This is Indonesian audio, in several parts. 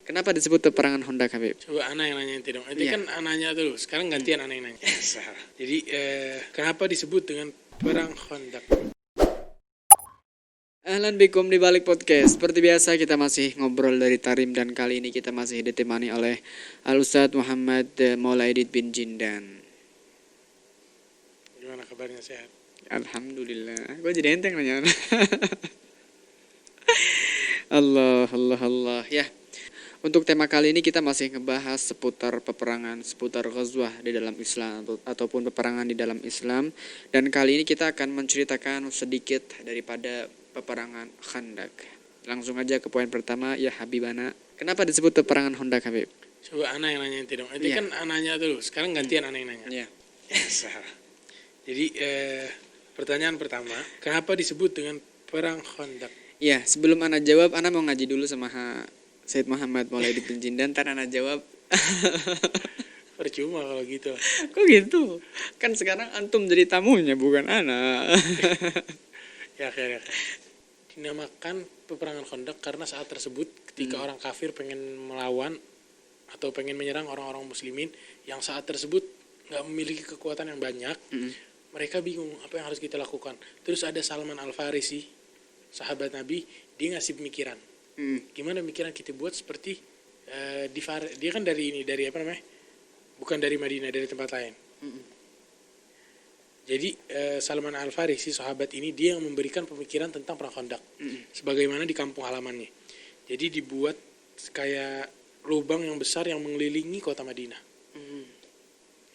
Kenapa disebut peperangan Khandaq, Habib? Coba Ana yang nanya itu dong. Nanti Iya. kan Ananya dulu. Sekarang gantian Ana yang nanya. Jadi kenapa disebut dengan perang Khandaq? Ahlan bikum di balik podcast. Seperti biasa kita masih ngobrol dari Tarim dan kali ini kita masih ditemani oleh Al-Ustadz Muhammad Maulaidin bin Jindan. Gimana kabarnya, sehat? Alhamdulillah. Gue jadi enteng nanya. Allah. Ya. Untuk tema kali ini kita masih ngebahas seputar peperangan, seputar ghazwah di dalam Islam ataupun peperangan di dalam Islam. Dan kali ini kita akan menceritakan sedikit daripada peperangan Khandaq. Langsung aja ke poin pertama, ya Habibana. Kenapa disebut peperangan Khandaq, Habib? Coba Ana yang nanya itu dong. Nanti Iya. kan Ananya dulu. Sekarang gantian Ana yang nanya. Ya. Jadi pertanyaan pertama, kenapa disebut dengan perang Khandaq? Ya, sebelum Ana jawab, Ana mau ngaji dulu sama Said Muhammad Maulaidin bin Jindan. Ntar Ana jawab. Percuma kalau gitu. Kok gitu? Kan sekarang antum jadi tamunya, bukan Ana. Ya. Dinamakan peperangan Khandaq karena saat tersebut ketika orang kafir pengen melawan atau pengen menyerang orang-orang muslimin yang saat tersebut nggak memiliki kekuatan yang banyak, mereka bingung apa yang harus kita lakukan. Terus ada Salman Al-Farisi, sahabat Nabi, dia ngasih pemikiran. Gimana pemikiran kita buat seperti dia kan dari apa namanya? Bukan dari Madinah, dari tempat lain. Jadi Salman Al-Farisi, sahabat ini, dia yang memberikan pemikiran tentang perang Khandaq. Sebagaimana di kampung halamannya. Jadi dibuat kayak lubang yang besar yang mengelilingi kota Madinah.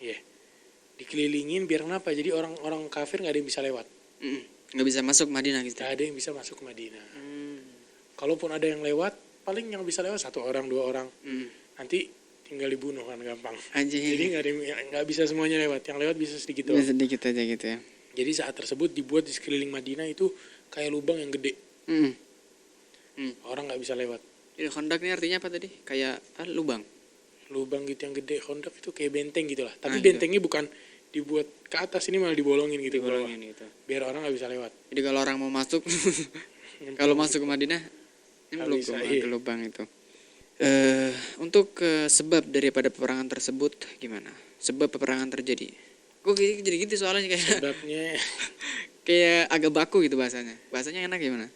Iya. Dikelilingin biar kenapa? Jadi orang-orang kafir nggak ada yang bisa lewat. Nggak bisa masuk Madinah gitu. Nggak ada yang bisa masuk ke Madinah. Kalaupun ada yang lewat, paling yang bisa lewat 1 orang 2 orang. Nanti tinggal dibunuh kan gampang. Anjing. Jadi nggak bisa semuanya lewat. Yang lewat bisa sedikit doang. Ya, sedikit aja gitu ya. Jadi saat tersebut dibuat di sekeliling Madinah itu kayak lubang yang gede. Orang nggak bisa lewat. Jadi Khandaq ini artinya apa tadi? Kayak lubang. Lubang gitu yang gede. Khandaq itu kayak benteng gitu lah. Tapi Gitu. bentengnya bukan dibuat ke atas, ini malah dibolongin gitu. Dibolongin ke bawah. gitu. Biar orang nggak bisa lewat. Jadi kalau orang mau masuk, kalau masuk ke Madinah, ini Nggak belum bisa, ke iya. lubang itu. Untuk sebab daripada peperangan tersebut gimana? Sebab peperangan terjadi. Kok jadi gitu soalnya kayak Sebabnya kayak agak baku gitu bahasanya. Bahasanya enak gimana?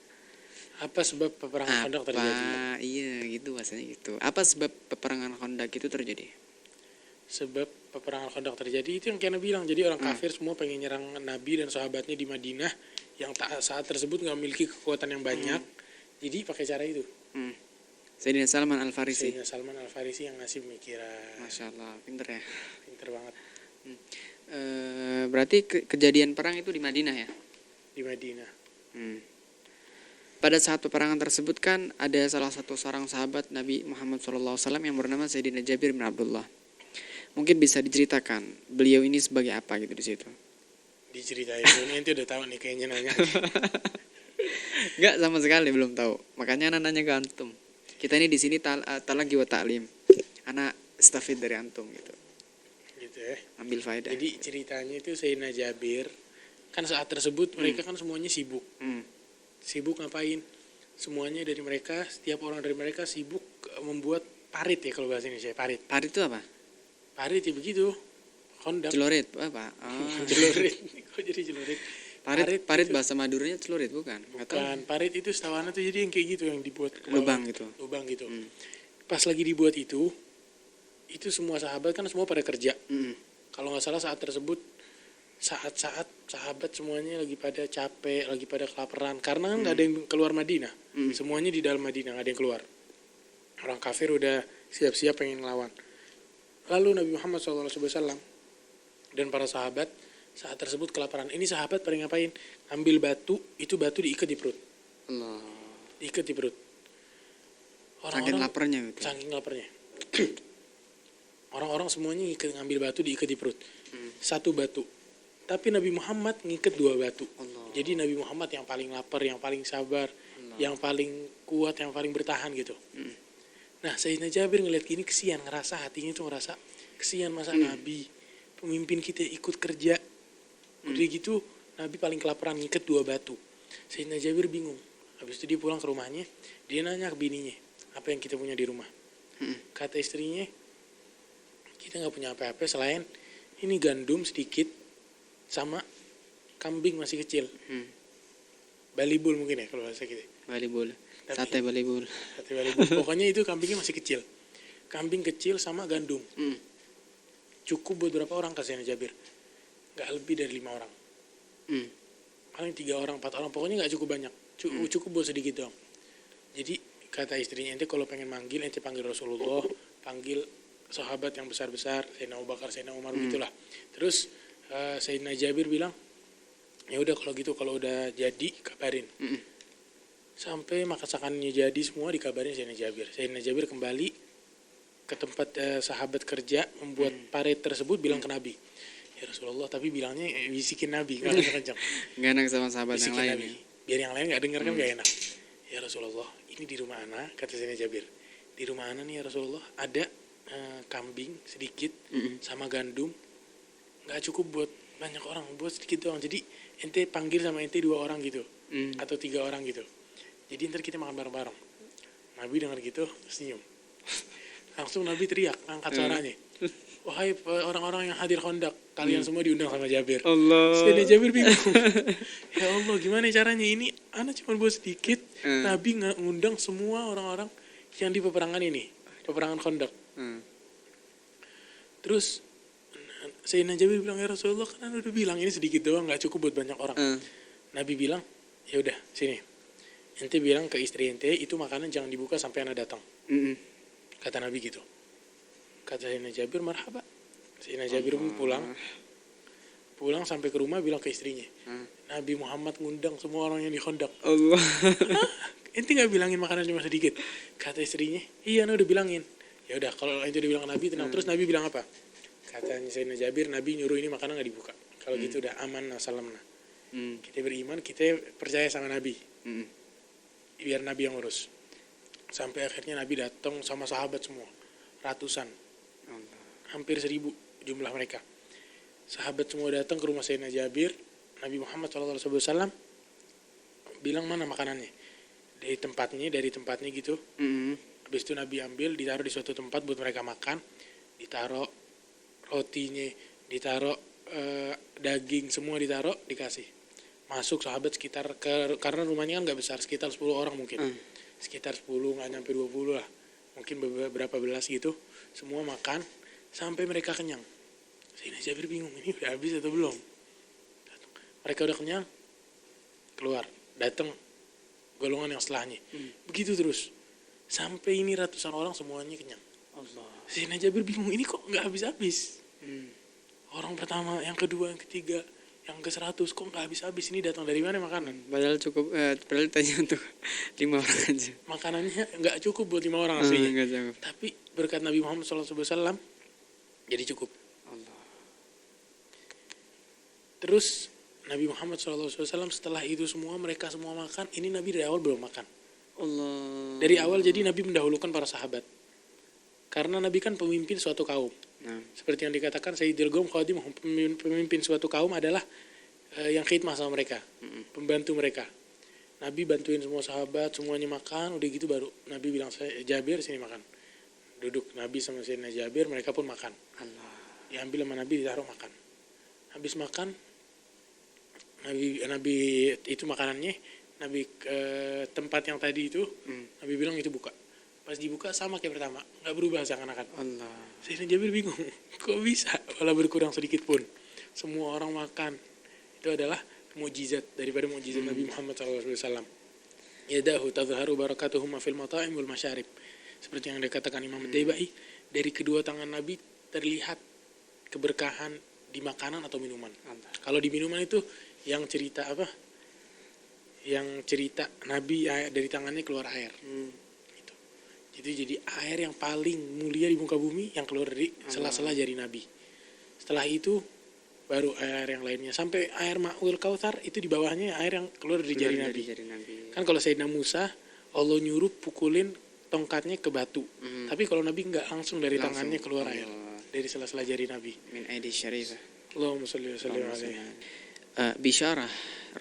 apa sebab peperangan Khandaq terjadi? Iya gitu bahasanya gitu. Apa sebab peperangan Khandaq itu terjadi? Sebab peperangan Khandaq terjadi itu yang Kiana bilang. Jadi orang kafir semua pengen nyerang Nabi dan sahabatnya di Madinah yang saat tersebut nggak memiliki kekuatan yang banyak. Jadi pakai cara itu. Sayyidina Salman Al-Farisi. Sayyidina Salman Al-Farisi yang ngasih pemikiran. Masya Allah, pinter ya. Pinter banget. Berarti kejadian perang itu di Madinah ya? Di Madinah. Pada saat peperangan tersebut kan ada salah satu seorang sahabat Nabi Muhammad SAW yang bernama Sayyidina Jabir bin Abdullah. Mungkin bisa diceritakan beliau ini sebagai apa gitu di situ? Diceritain. Ini nanti udah tahu nih kayaknya nanya. Enggak sama sekali belum tahu. Makanya anak nanya ke antum. Kita ini di sini talaqi wa ta'lim. Anak stafid dari antum gitu. Gitu ya. Ambil faedah. Jadi ceritanya itu Sayyidina Jabir kan saat tersebut mereka kan semuanya sibuk. Sibuk ngapain? Semuanya dari mereka, setiap orang dari mereka sibuk membuat parit ya kalau bahasa Indonesia, parit. Parit itu apa? Parit ya begitu. Khandaq. Celurit apa? Celurit. Kok jadi celurit? Parit itu- bahasa Maduranya celurit bukan? Nggak tahu. Bukan, parit itu setawana tuh jadi yang kayak gitu yang dibuat ke bawah. Lubang gitu. Lubang gitu. Pas lagi dibuat itu semua sahabat kan semua pada kerja. Kalau nggak salah saat tersebut saat-saat sahabat semuanya lagi pada capek, lagi pada kelaparan karena kan nggak ada yang keluar Madinah. Semuanya di dalam Madinah nggak ada yang keluar. Orang kafir udah siap-siap pengen ngelawan. Lalu Nabi Muhammad SAW dan para sahabat saat tersebut kelaparan. Ini sahabat pada ngapain? Ambil batu, itu batu diikat di perut. Allah. Diikat di perut. Saking laparnya gitu. Saking laparnya. Orang-orang semuanya ngambil batu diikat di perut. Satu batu. Tapi Nabi Muhammad ngikat 2 batu. Allah. Jadi Nabi Muhammad yang paling lapar, yang paling sabar, yang paling kuat, yang paling bertahan gitu. Nah, Sayyidina Jabir ngeliat gini kesian, ngerasa hatinya tuh ngerasa kesian masa Nabi, pemimpin kita ikut kerja. Udah gitu, Nabi paling kelaparan ngikat 2 batu. Sayyidina Jabir bingung. Habis itu dia pulang ke rumahnya, dia nanya ke bininya, apa yang kita punya di rumah? Kata istrinya, kita nggak punya apa-apa selain ini gandum sedikit sama kambing masih kecil. Balibul mungkin ya kalau bahasa gitu. Balibul. Tapi- Sate balibul. Sate balibul. Pokoknya itu kambingnya masih kecil. Kambing kecil sama gandum. Cukup buat berapa orang kasihan Jabir? Nggak lebih dari 5 orang. Paling 3 orang, 4 orang. Pokoknya nggak cukup banyak. Cukup buat sedikit dong. Jadi kata istrinya, ente kalau pengen manggil, ente panggil Rasulullah, panggil sahabat yang besar-besar, Sayyidina Abu Bakar, Sayyidina Umar, gitulah. Terus Sayyidina Jabir bilang, ya udah kalau gitu, kalau udah jadi kabarin. Sampai masakannya jadi semua dikabarin Sayyidina Jabir. Sayyidina Jabir kembali ke tempat sahabat kerja membuat paret tersebut, bilang ke Nabi, ya Rasulullah, tapi bilangnya bisikin Nabi, nggak kencang-kencang. Gak enak sama sahabat yang Bisikin lain. Nabi. Biar yang lain nggak dengar kan nggak enak. Ya Rasulullah, ini di rumah ana, kata Sayyidina Jabir. Di rumah ana nih ya Rasulullah, ada kambing sedikit sama gandum, nggak cukup buat banyak orang, buat sedikit doang. Jadi ente panggil sama ente 2 orang gitu, atau 3 orang gitu. Jadi ntar kita makan bareng-bareng. Nabi dengar gitu senyum. Langsung Nabi teriak, angkat suaranya. Wahai orang-orang yang hadir Khandaq, kalian semua diundang sama Jabir. Allah. Sayyidina Jabir bingung. Ya Allah, gimana caranya ini? Anak cuma buat sedikit, Nabi ngundang semua orang-orang yang di peperangan ini, peperangan Khandaq. Terus Sayyidina Jabir bilang, ya Rasulullah, kan udah bilang ini sedikit doang, nggak cukup buat banyak orang. Nabi bilang, ya udah sini. Ente bilang ke istri ente, itu makanan jangan dibuka sampai anak datang. Kata Nabi gitu. Kata Sayyidina Jabir, marhaba. Sayyidina Jabir pun pulang sampai ke rumah bilang ke istrinya, Nabi Muhammad ngundang semua orang yang di Khandaq. Allah. Ente nggak bilangin makanan cuma sedikit? Kata istrinya, iya, udah bilangin. Ya udah, kalau itu dibilang Nabi tenang. Terus Nabi bilang apa? Katanya Sayyidina Jabir, Nabi nyuruh ini makanan nggak dibuka. Kalau gitu udah aman, salamna. Kita beriman, kita percaya sama Nabi. Biar Nabi yang urus. Sampai akhirnya Nabi datang sama sahabat semua, ratusan, hampir 1000 jumlah mereka. Sahabat semua datang ke rumah Sayyidina Jabir. Nabi Muhammad SAW bilang, mana makanannya? Dari tempatnya gitu. Habis itu Nabi ambil, ditaruh di suatu tempat buat mereka makan. Ditaruh rotinya, ditaruh daging, semua ditaruh, dikasih. Masuk sahabat sekitar, karena rumahnya kan nggak besar, sekitar 10 orang mungkin. Sekitar 10, nggak nyampe 20 lah. Mungkin beberapa belas gitu. Semua makan, sampai mereka kenyang. Sayyidina Jabir bingung, ini udah habis atau belum? Mereka udah kenyang, keluar. Datang golongan yang setelahnya. Begitu terus. Sampai ini ratusan orang semuanya kenyang. Allah. Sayyidina Jabir bingung, ini kok nggak habis-habis? Orang pertama, yang kedua, yang ketiga, yang ke-100 kok nggak habis-habis, ini datang dari mana makanan? Padahal cukup, padahal tanya untuk 5 orang aja. Makanannya nggak cukup buat 5 orang aslinya. Nggak cukup. Tapi berkat Nabi Muhammad SAW jadi cukup. Allah. Terus Nabi Muhammad SAW setelah itu semua, mereka semua makan. Ini Nabi dari awal belum makan. Allah. Dari awal jadi Nabi mendahulukan para sahabat. Karena Nabi kan pemimpin suatu kaum. Seperti yang dikatakan Sayyidil Qaum Khadim, pemimpin suatu kaum adalah yang khidmah sama mereka, pembantu mereka. Nabi bantuin semua sahabat, semuanya makan, udah gitu baru Nabi bilang, Jabir sini makan. Duduk Nabi sama Sayyidina Jabir, mereka pun makan. Allah. Diambil sama Nabi, ditaruh makan. Habis makan, Nabi itu makanannya, Nabi ke tempat yang tadi itu, Nabi bilang itu buka. Pas dibuka sama kayak pertama, nggak berubah seakan-akan. Allah. Sayyidina Jabir bingung, kok bisa? Walau berkurang sedikit pun, semua orang makan. Itu adalah mukjizat daripada mukjizat Nabi Muhammad SAW. Yadahu tadharu barakatuhuma fil mata'im wal masyarib. Seperti yang dikatakan Imam Ad-Daibai, dari kedua tangan Nabi terlihat keberkahan di makanan atau minuman. Kalau di minuman itu yang cerita apa? Yang cerita Nabi dari tangannya keluar air. Jadi air yang paling mulia di muka bumi yang keluar dari sela-sela jari Nabi. Setelah itu baru air yang lainnya. Sampai air Ma'ul Kautsar itu di bawahnya air yang keluar dari jari Nabi. Kan kalau Sayyidina Musa, Allah nyuruh pukulin tongkatnya ke batu. Tapi kalau Nabi enggak, langsung dari tangannya keluar air. Dari sela-sela jari Nabi. Min aidi syarifah. Allahumma shalli wa sallim alaihi. Bisyarah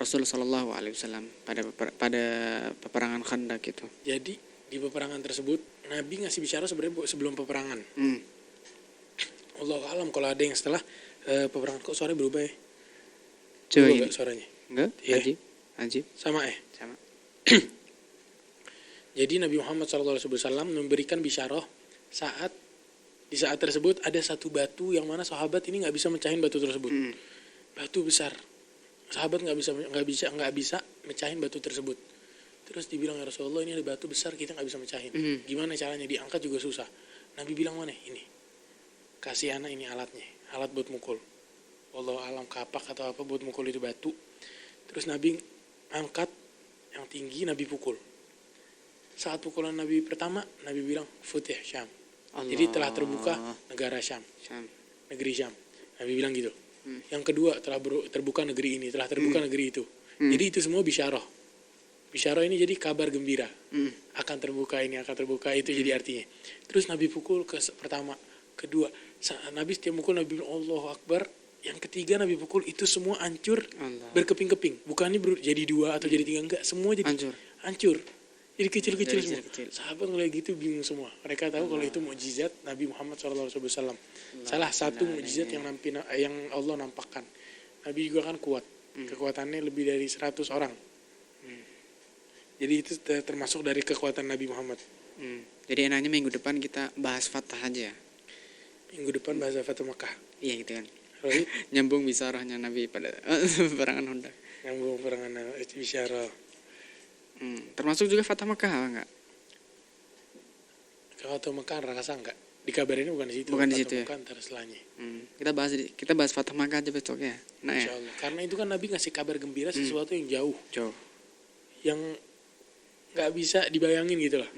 Rasul SAW pada peperangan Khandaq itu. Jadi di peperangan tersebut Nabi ngasih bisyarah sebenarnya sebelum peperangan. Hmm. Allah alam kalau ada yang setelah peperangan. Kok suaranya berubah ya? Coba Berubah ini. nggak suaranya? Enggak? Iya. Ajib. Sama Sama. Jadi Nabi Muhammad SAW memberikan bisyarah di saat tersebut ada satu batu yang mana sahabat ini nggak bisa mecahin batu tersebut. Batu besar. Sahabat nggak bisa mecahin batu tersebut. Terus dibilang, ya Rasulullah, ini ada batu besar, kita nggak bisa mecahin. Gimana caranya? Diangkat juga susah. Nabi bilang, mana ini? Kasih anak ini alatnya, alat buat mukul. Wallahu alam kapak atau apa buat mukul itu batu. Terus Nabi angkat yang tinggi, Nabi pukul. Saat pukulan Nabi pertama, Nabi bilang, Futih Syam. Jadi telah terbuka negara Syam. Negeri Syam. Nabi bilang gitu. Yang kedua, telah terbuka negeri ini, telah terbuka negeri itu. Jadi itu semua bisyarah. Bisyarah ini jadi kabar gembira. Akan terbuka ini, akan terbuka itu jadi artinya. Terus Nabi pukul pertama, kedua. Nabi setiap pukul Nabi bilang Allahu Akbar. Yang ketiga Nabi pukul itu semua hancur berkeping-keping. Bukannya jadi dua atau jadi tiga, enggak. Semua jadi hancur. Jadi kecil-kecil semua. Sahabat ngeliat gitu bingung semua. Mereka tahu kalau itu mukjizat Nabi Muhammad SAW. Salah satu mukjizat yang Allah nampakkan. Nabi juga kan kuat. Kekuatannya lebih dari 100 orang. Jadi itu termasuk dari kekuatan Nabi Muhammad. Jadi enaknya minggu depan kita bahas Fatah aja. Minggu depan bahas Fatah Makkah. Iya gitu kan. Right? Nyambung bisyarahnya Nabi pada peperangan Honda. Nyambung peperangan bisyarah. Termasuk juga Fatah Makkah apa enggak? Kalau Fatah Makkah rasa enggak? Dikabarin bukan di situ. Bukan di situ ya. Makkah ntar setelahnya. Kita bahas Fatah Makkah aja besok ya. Nah ya. Insyaallah. Karena itu kan Nabi ngasih kabar gembira sesuatu yang jauh. Yang nggak bisa dibayangin gitu lah.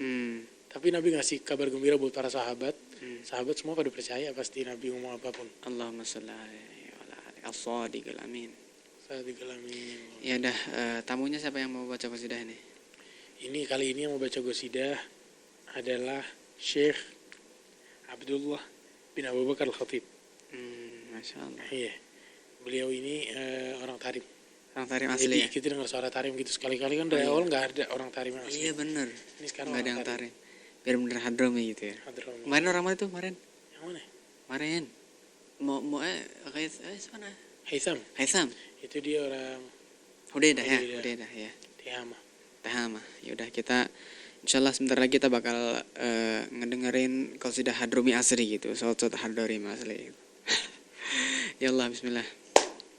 Tapi Nabi ngasih kabar gembira buat para sahabat. Sahabat semua pada percaya pasti Nabi ngomong apapun. Allahumma sholli alaihi wa ala alihi as-shadiqil amin. Shadiqil amin. Ya udah, tamunya siapa yang mau baca qasidah ini? Kali ini yang mau baca qasidah adalah Syekh Abdullah bin Abu Bakar Al-Khatib. Masya Allah. Iya. Beliau ini orang Tarim. Orang Tarim asli. Jadi kita dengar suara Tarim gitu sekali-kali kan dari awal nggak ada orang Tarim yang asli. Iya benar. Ini sekarang nggak ada yang Tarim. Biar bener Hadrami gitu ya. Hadrami. Kemarin orang mana tuh kemarin? Yang mana? Kemarin. Mau mana? Haitham. Itu dia orang Hudaidah ya. Tehama. Ya udah kita insyaallah sebentar lagi kita bakal ngedengerin qasidah Hadrami asli gitu. Salat Hadrami asli. Ya Allah, bismillah.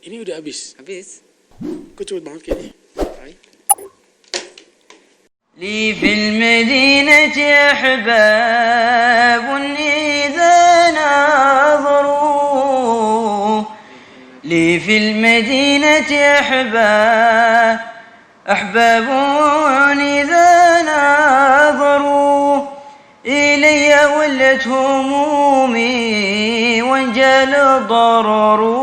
Ini udah habis. Kok cepet banget kayaknya. لي في المدينة أحباب إذا ناظروا لي في المدينة أحباب إذا ناظروا إلي ولت همومي وانجلى ضرر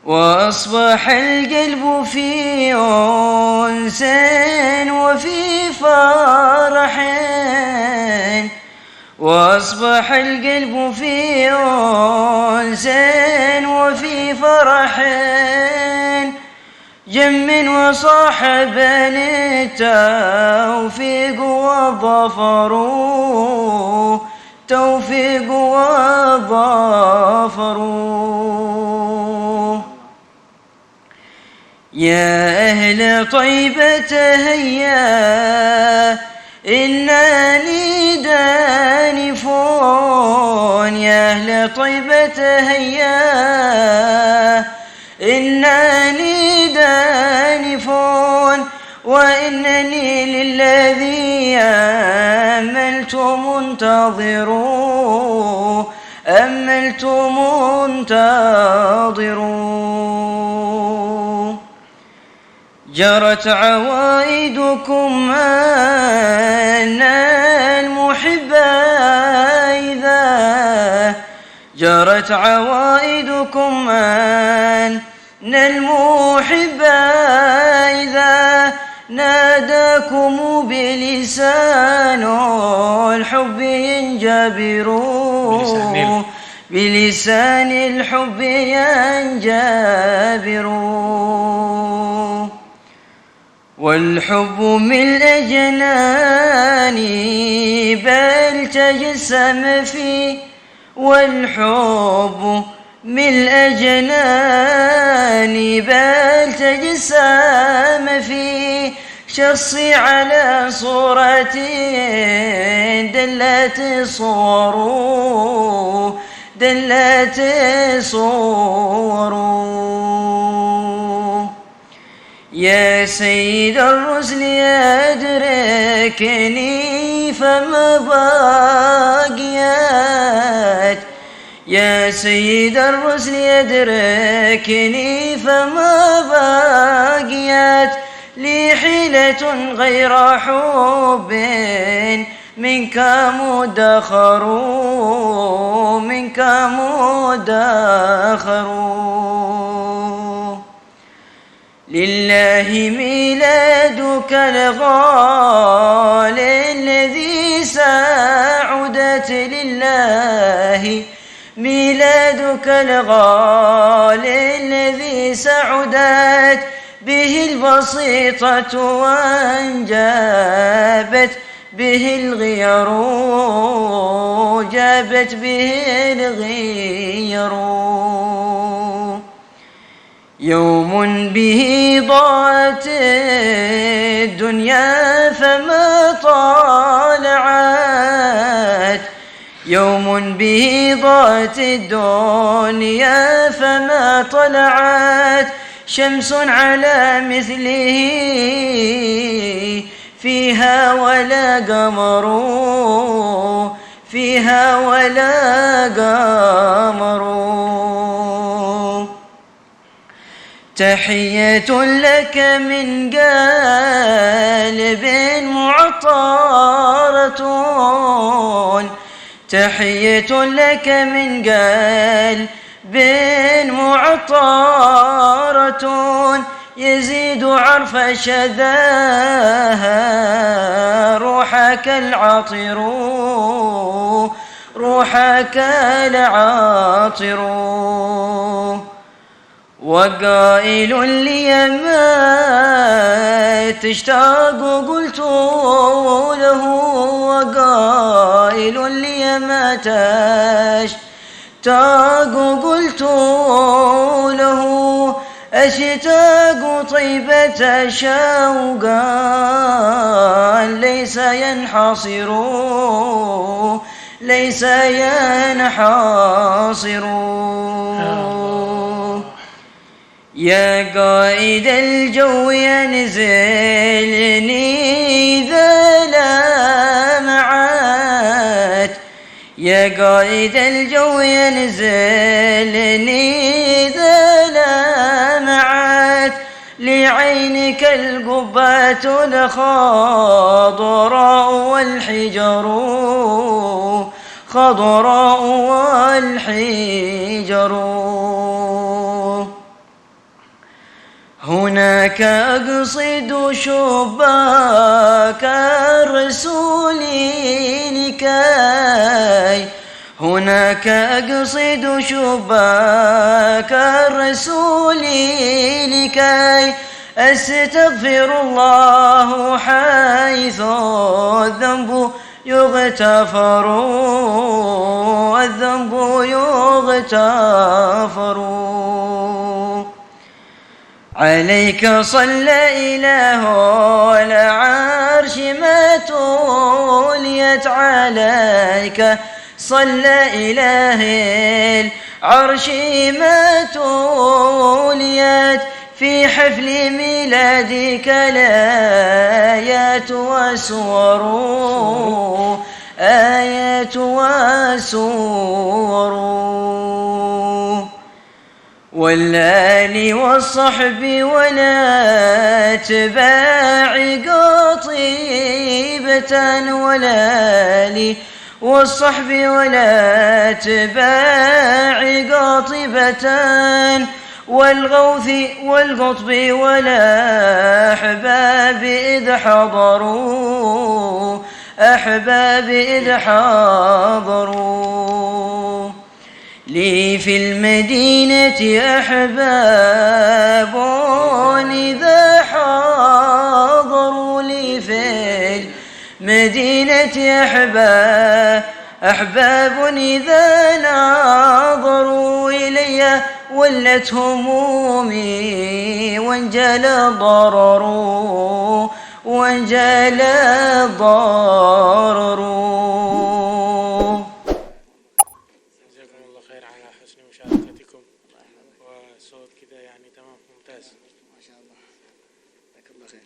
وأصبح القلب في أنس وفي فرح وأصبح القلب في أنس وفي فرح جم وصاحبني التوفيق والظفر يا أهل طيبة هيا إنني دانف يا أهل طيبة هيا إنني دانف وإنني للذي أملت منتظر جرت عوائدكم أن المحب إذا ناداكم بلسان الحب ينجبر بلسان الحب ينجبر والحب ملء جناني بل تجسم فيه، والحب ملء جناني بل تجسم فيه، شخصي على صورة دلت صوره يا سيد الرسل أدركني فما باقيات، يا سيد الرسل أدركني فما باقيات، لي حيلة غير حب منك مدخر لله ميلادك الغالي الذي سعدت، لله ميلادك الغالي الذي سعدت به البسيطة وانجابت به الغير، جابت به الغير. يوم به ضاعت الدنيا فما طالعت، يوم به ضاعت الدنيا فما طلعت، شمس على مثله فيها ولا قمر، فيها ولا قمر. تحية لك من قلب معطرة، تحية لك من قلب معطرة، يزيد عرف شذاها روحك العطر، روحك العاطر. وقائل لي ما تشتاق قلت له، وقائل لي ما تشتاق قلت له، أشتاق طيبة شوقا ليس ينحصر، ليس ينحصر. يا قائد الجو ينزلني ذا لمعات، يا قائد الجو ينزلني ذا لمعات، لعينك القبات الخضراء والحجر، خضراء والحجر. هناك أقصد شباك الرسول لكي، هناك أقصد شباك الرسول لكي أستغفر الله حيث الذنب يغتفر، الذنب يغتفر. عليك صلى إله العرش ما توليت، عليك صلى إله العرش ما توليت، في حفل ميلادك الآيات وسور، آيات وسور. والآل والصحب والأتباع قاطبة، والآل والصحب والأتباع قاطبة، والغوث والقطب والأحباب إذ حضروا، أحباب إذ حضروا. لي في المدينة أحباب إذا حضروا، مدينة أحباب إذا ناظروا إلي ولت همومي وانجلى ضرر وانجلى ضرر. جزاكم الله خير على حسن مشاركتكم وصوت كده يعني تمام ممتاز. ما شاء الله. جزاك الله خير.